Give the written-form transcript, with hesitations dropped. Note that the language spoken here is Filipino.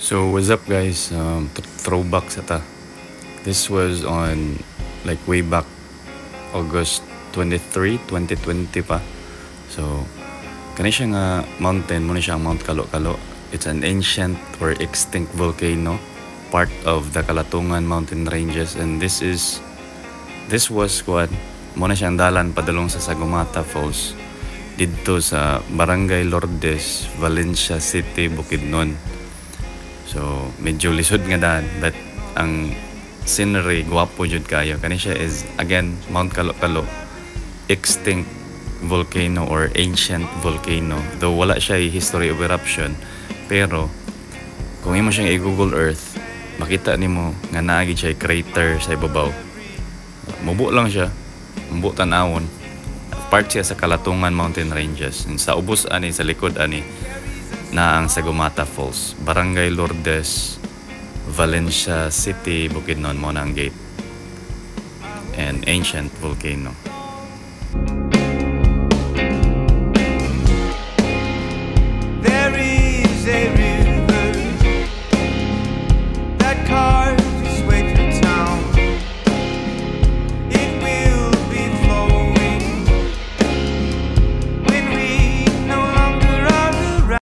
So what's up guys, throwback sa ta. This was on like way back August 23, 2020 pa. So kani siya nga mountain, muna siya ang Mount Kalo-Kalo. It's an ancient or extinct volcano, part of the Kalatungan mountain ranges, and this was what muna siyang dalan padulong sa Sagumata Falls dito sa Barangay Lourdes, Valencia City, Bukidnon. So medyo lisod nga daan, but ang scenery guwapo jud kayo. Kani siya is again Mount Kalo-Kalo, extinct volcano or ancient volcano, though wala siya history of eruption, pero kung imo siyang i-Google Earth, makita nimo nga naa gid siya crater sa ibabaw. Mubo lang siya, mubo tan-awon. Part siya sa Kalatungan mountain ranges, and sa ubos ani, sa likod ani na ang Sagumata Falls, Barangay Lourdes, Valencia City, Bukidnon mo na ang gate, and ancient volcano.